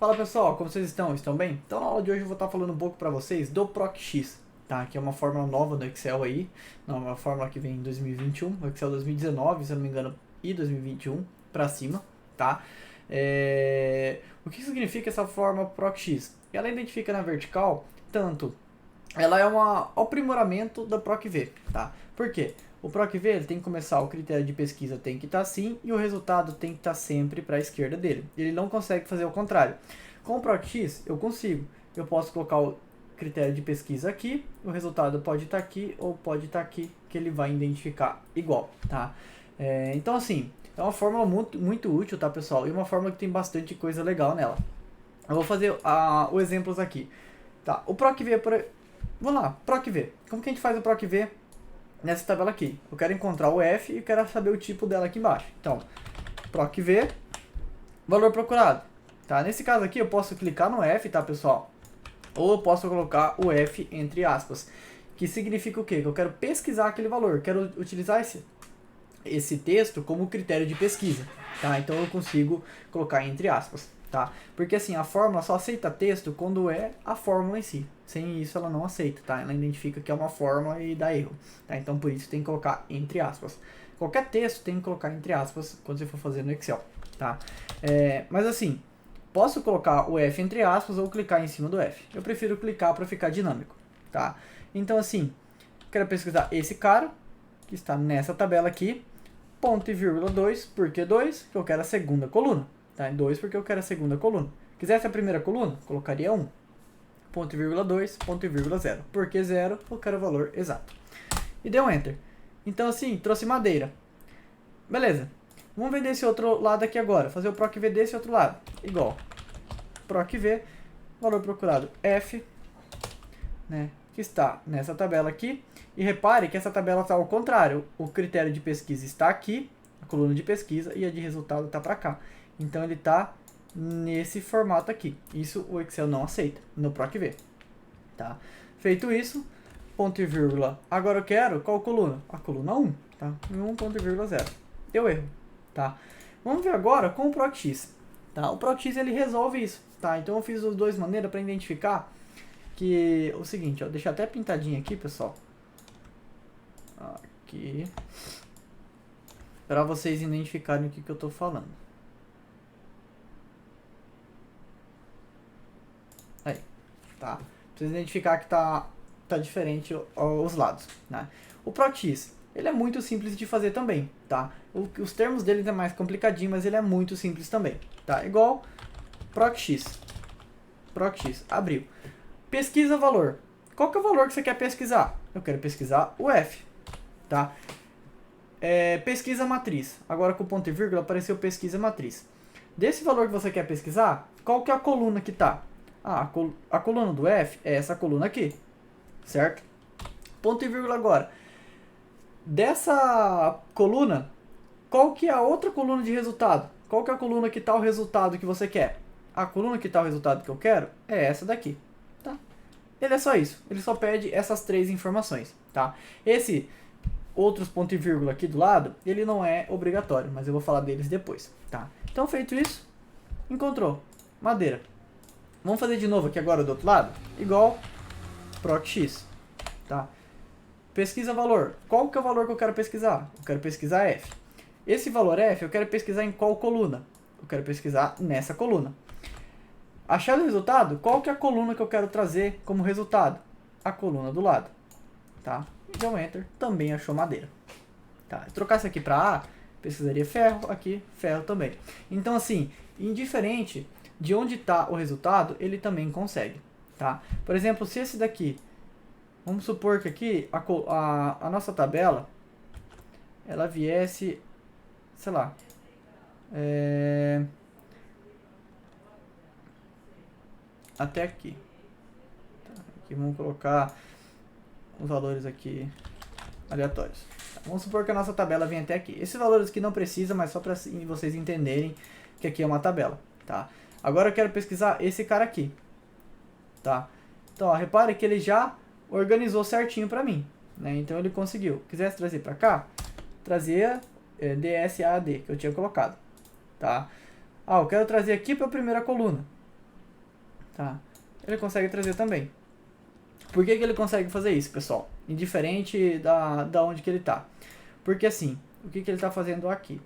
Fala pessoal, como vocês estão? Estão bem? Então na aula de hoje eu vou estar falando um pouco para vocês do ProcX, tá? Que é uma fórmula nova do Excel aí, não, uma fórmula que vem em 2021, o Excel 2019, se eu não me engano, e 2021 para cima, tá? O que significa essa fórmula ProcX? Ela identifica na vertical tanto, ela é um aprimoramento da ProcV, tá? Por quê? O ProcV ele tem que começar, o critério de pesquisa tem que estar assim e o resultado tem que estar sempre para a esquerda dele. Ele não consegue fazer o contrário. Com o ProcX eu consigo. Eu posso colocar o critério de pesquisa aqui, o resultado pode estar aqui ou pode estar aqui, que ele vai identificar igual, tá? Então assim, é uma fórmula muito útil, tá pessoal? E uma fórmula que tem bastante coisa legal nela. Eu vou fazer os exemplos aqui. Tá, o ProcV, vamos lá, ProcV. Como que a gente faz o ProcV? Nessa tabela aqui, eu quero encontrar o F e quero saber o tipo dela aqui embaixo. Então, ProcV, valor procurado. Tá? Nesse caso aqui, eu posso clicar no F, tá, pessoal? Ou eu posso colocar o F entre aspas. Que significa o quê? Que eu quero pesquisar aquele valor. Quero utilizar esse texto como critério de pesquisa. Tá? Então, eu consigo colocar entre aspas. Tá? Porque assim, a fórmula só aceita texto quando é a fórmula em si. Sem isso ela não aceita, tá? Ela identifica que é uma fórmula e dá erro. Tá? Então por isso tem que colocar entre aspas. Qualquer texto tem que colocar entre aspas quando você for fazer no Excel. Tá? Mas assim, posso colocar o F entre aspas ou clicar em cima do F. Eu prefiro clicar para ficar dinâmico. Tá? Então assim, quero pesquisar esse cara, que está nessa tabela aqui. Ponto e vírgula 2, por que 2? Porque eu quero a segunda coluna. Tá? 2 porque eu quero a segunda coluna. Quisesse a primeira coluna, colocaria 1. Ponto e vírgula 2, ponto e vírgula 0. Por que 0? Eu quero o valor exato. E deu Enter. Então assim, trouxe madeira. Beleza. Vamos ver desse outro lado aqui agora. Fazer o ProcV desse outro lado. Igual. ProcV, valor procurado F, né, que está nessa tabela aqui. E repare que essa tabela está ao contrário. O critério de pesquisa está aqui, a coluna de pesquisa, e a de resultado está para cá. Então ele está nesse formato aqui. Isso o Excel não aceita no ProcV. Tá? Feito isso, ponto e vírgula. Agora eu quero qual coluna? A coluna 1. Tá? 1, ponto e vírgula 0. Deu erro. Tá? Vamos ver agora com o ProcX. Tá? O ProcX ele resolve isso. Tá? Então eu fiz as duas maneiras para identificar que o seguinte, ó, deixa até pintadinho aqui, pessoal. Aqui. Para vocês identificarem o que eu estou falando. Aí, tá? Pra vocês identificar que tá diferente os lados, né? O ProcX, ele é muito simples de fazer também, tá? Os termos dele é mais complicadinho, mas ele é muito simples também, tá? Igual ProcX. ProcX, abriu. Pesquisa valor. Qual que é o valor que você quer pesquisar? Eu quero pesquisar o F, tá? Pesquisa matriz. Agora com ponto e vírgula apareceu pesquisa matriz. Desse valor que você quer pesquisar, qual que é a coluna que tá? A coluna do F é essa coluna aqui, certo? Ponto e vírgula agora. Dessa coluna, qual que é a outra coluna de resultado? Qual que é a coluna que está o resultado que você quer? A coluna que está o resultado que eu quero é essa daqui, tá? Ele é só isso, ele só pede essas três informações, tá? Esse outros ponto e vírgula aqui do lado, ele não é obrigatório, mas eu vou falar deles depois, tá? Então feito isso, encontrou madeira. Vamos fazer de novo aqui agora do outro lado? Igual ProcX, tá? Pesquisa valor. Qual que é o valor que eu quero pesquisar? Eu quero pesquisar F. Esse valor F eu quero pesquisar em qual coluna? Eu quero pesquisar nessa coluna. Achado o resultado, qual que é a coluna que eu quero trazer como resultado? A coluna do lado, tá? Deu Enter, também achou madeira. Tá? Se trocasse aqui para A, pesquisaria ferro, aqui ferro também. Então assim, indiferente de onde está o resultado, ele também consegue, tá? Por exemplo, se esse daqui, vamos supor que aqui a nossa tabela, ela viesse, sei lá, até aqui. Tá? Aqui vamos colocar os valores aqui aleatórios. Tá? Vamos supor que a nossa tabela vem até aqui. Esses valores aqui não precisa, mas só para vocês entenderem que aqui é uma tabela, tá? Agora eu quero pesquisar esse cara aqui, tá? Então, ó, repare que ele já organizou certinho para mim, né? Então ele conseguiu. Quisesse trazer para cá, trazia DSAD, que eu tinha colocado, tá? Eu quero trazer aqui para a primeira coluna. tá? Ele consegue trazer também. Por que que ele consegue fazer isso, pessoal? Indiferente da onde que ele tá. Porque assim, o que que ele tá fazendo aqui?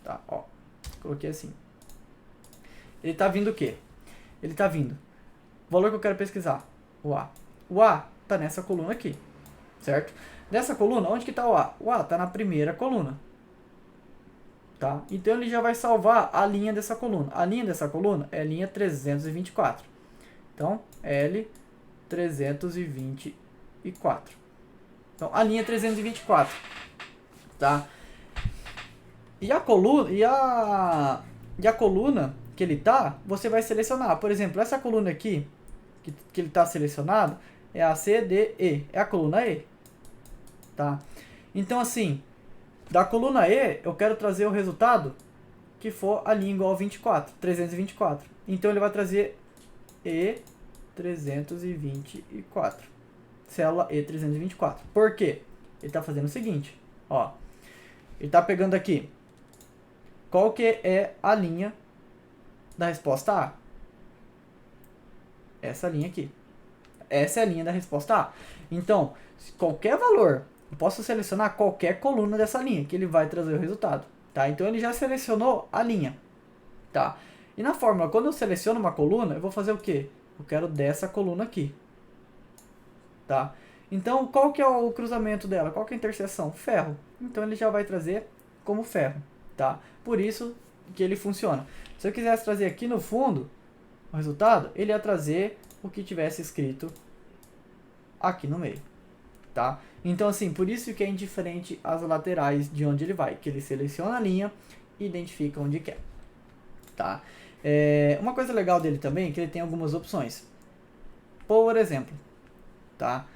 Tá, ó, coloquei assim. Ele tá vindo o quê? Ele tá vindo o valor que eu quero pesquisar, o A. O A tá nessa coluna aqui, certo? Dessa coluna, onde que tá o A? O A tá na primeira coluna, tá? Então ele já vai salvar a linha dessa coluna. A linha dessa coluna é a linha 324. Então, L324. Então, a linha 324, tá? E a coluna que ele tá, você vai selecionar. Por exemplo, essa coluna aqui, que ele tá selecionado, é a C, D, E. É a coluna E, tá? Então, assim, da coluna E, eu quero trazer o resultado que for a linha igual a 24, 324. Então, ele vai trazer E324. Célula E324. Por quê? Ele está fazendo o seguinte, ó. Ele está pegando aqui. Qual que é a linha da resposta A? Essa linha aqui. Essa é a linha da resposta A. Então, qualquer valor, eu posso selecionar qualquer coluna dessa linha, que ele vai trazer o resultado, tá? Então, ele já selecionou a linha, tá? E na fórmula, quando eu seleciono uma coluna, eu vou fazer o quê? Eu quero dessa coluna aqui, tá? Então, qual que é o cruzamento dela? Qual que é a interseção? Ferro. Então, ele já vai trazer como ferro, tá? Por isso que ele funciona. Se eu quisesse trazer aqui no fundo o resultado, ele ia trazer o que tivesse escrito aqui no meio, tá? Então, assim, por isso que é indiferente as laterais de onde ele vai, que ele seleciona a linha e identifica onde quer, tá? Uma coisa legal dele também é que ele tem algumas opções. Por exemplo, tá?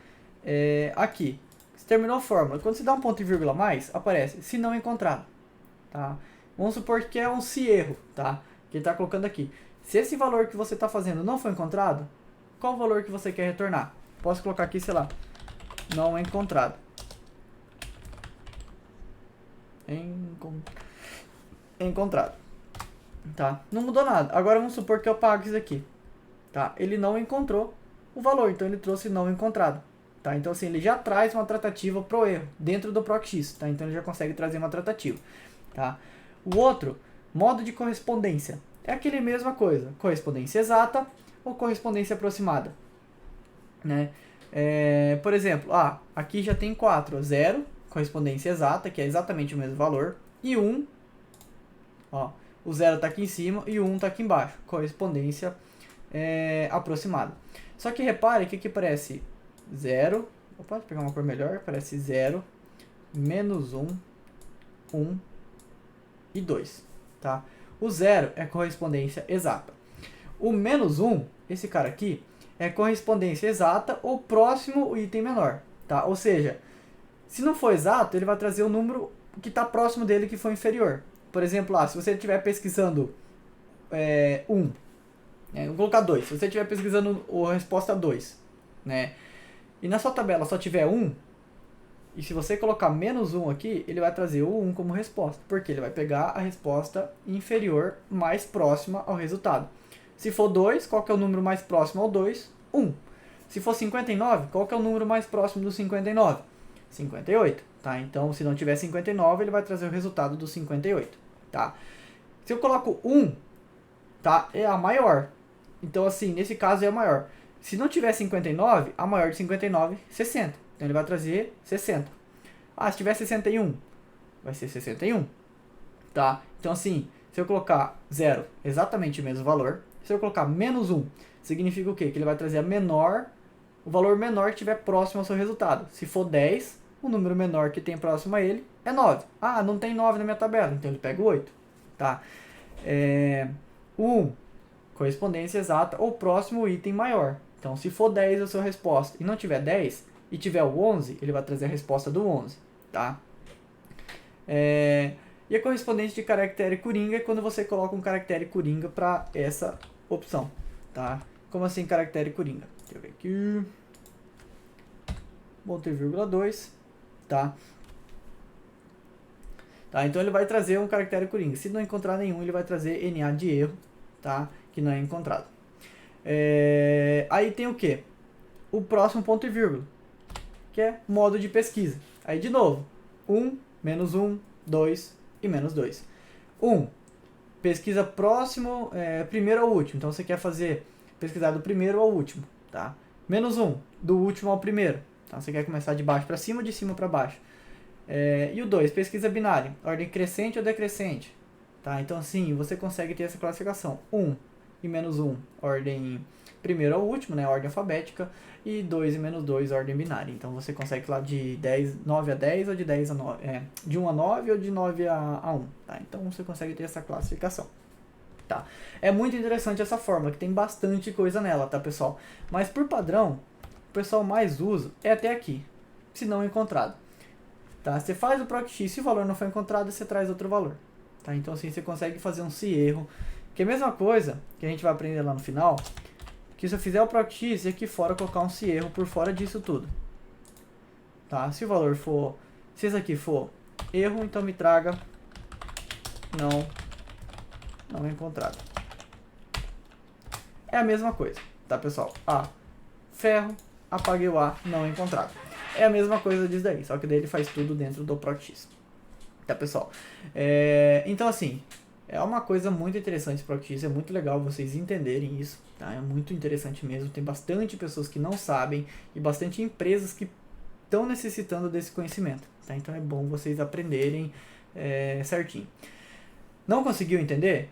Aqui, se terminou a fórmula, quando você dá um ponto e vírgula a mais, aparece se não encontrado, tá? Vamos supor que é um se erro, tá? Que ele está colocando aqui. Se esse valor que você está fazendo não foi encontrado, qual o valor que você quer retornar? Posso colocar aqui, sei lá, não encontrado. Encontrado. Tá? Não mudou nada. Agora vamos supor que eu pago isso aqui. Tá? Ele não encontrou o valor, então ele trouxe não encontrado. Tá? Então assim, ele já traz uma tratativa pro erro dentro do PROC-X. Tá? Então ele já consegue trazer uma tratativa. Tá? O outro, modo de correspondência. É aquele mesma coisa. Correspondência exata ou correspondência aproximada. Né? Por exemplo, aqui já tem 4. 0, correspondência exata, que é exatamente o mesmo valor. E 1, ó, o 0 está aqui em cima e o 1 está aqui embaixo. Correspondência aproximada. Só que repare que aqui parece 0. Opa, vou pegar uma cor melhor. Parece 0, menos 1, 1 e 2. Tá? O 0 é correspondência exata. O menos 1, esse cara aqui, é correspondência exata ou próximo o item menor. Tá? Ou seja, se não for exato, ele vai trazer o número que está próximo dele que for inferior. Por exemplo, se você estiver pesquisando 1, vou colocar 2. Se você estiver pesquisando a resposta 2, né, e na sua tabela só tiver 1, e se você colocar menos 1 aqui, ele vai trazer o 1 como resposta. Porque ele vai pegar a resposta inferior mais próxima ao resultado. Se for 2, qual que é o número mais próximo ao 2? 1. Se for 59, qual que é o número mais próximo do 59? 58. Tá? Então, se não tiver 59, ele vai trazer o resultado do 58. Tá? Se eu coloco 1, tá? É a maior. Então, assim, nesse caso é a maior. Se não tiver 59, a maior de 59, 60. Então, ele vai trazer 60. Se tiver 61, vai ser 61. Tá? Então, assim, se eu colocar 0, exatamente o mesmo valor. Se eu colocar menos 1, significa o quê? Que ele vai trazer o valor menor que estiver próximo ao seu resultado. Se for 10, o número menor que tem próximo a ele é 9. Não tem 9 na minha tabela, então ele pega o 8. Tá? 1, correspondência exata ou próximo item maior. Então, se for 10 a sua resposta e não tiver 10 e tiver o 11, ele vai trazer a resposta do 11. Tá? E a correspondência de caractere coringa é quando você coloca um caractere coringa para essa opção. Tá? Como assim caractere coringa? Deixa eu ver aqui. Botei vírgula 2. Tá? Então ele vai trazer um caractere coringa. Se não encontrar nenhum, ele vai trazer NA de erro, tá? Que não é encontrado. Aí tem o que? O próximo ponto e vírgula, que é modo de pesquisa. Aí de novo, 1, menos 1, 2 e menos 2. 1, pesquisa próximo, primeiro ao último. Então você quer pesquisar do primeiro ao último, tá? Menos 1, do último ao primeiro. Então você quer começar de baixo para cima ou de cima para baixo. E o 2, pesquisa binária, ordem crescente ou decrescente. Tá? Então assim, você consegue ter essa classificação. 1 e menos 1, ordem primeiro ao último, né, ordem alfabética, e 2 e menos 2, ordem binária. Então você consegue lá de 9 a 10 ou de 10 a 9, de 1 a 9 ou de 9 a 1. Tá? Então você consegue ter essa classificação. Tá? É muito interessante essa fórmula, que tem bastante coisa nela, tá, pessoal? Mas por padrão, o pessoal mais usa é até aqui, se não encontrado. Tá? Você faz o PROC-X, se o valor não for encontrado, você traz outro valor. Tá? Então assim você consegue fazer um se erro, que é a mesma coisa que a gente vai aprender lá no final, que se eu fizer o PROC-X e aqui fora colocar um se erro por fora disso tudo. Tá? Se o valor for, se esse aqui for erro, então me traga não encontrado. É a mesma coisa, tá, pessoal? Ferro, apaguei o A, não encontrado. É a mesma coisa disso daí, só que daí ele faz tudo dentro do PROC-X. Tá, pessoal? Então, assim, é uma coisa muito interessante o PROC-X, é muito legal vocês entenderem isso, tá? É muito interessante mesmo, tem bastante pessoas que não sabem e bastante empresas que estão necessitando desse conhecimento, tá? Então é bom vocês aprenderem certinho. Não conseguiu entender?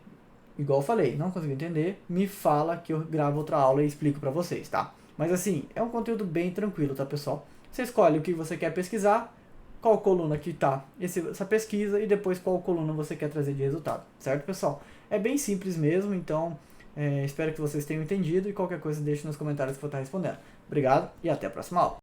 Igual eu falei, não conseguiu entender, me fala que eu gravo outra aula e explico pra vocês, tá? Mas assim, é um conteúdo bem tranquilo, tá, pessoal? Você escolhe o que você quer pesquisar, qual coluna que tá essa pesquisa e depois qual coluna você quer trazer de resultado, certo, pessoal? É bem simples mesmo, então espero que vocês tenham entendido e qualquer coisa deixe nos comentários que eu vou estar respondendo. Obrigado e até a próxima aula.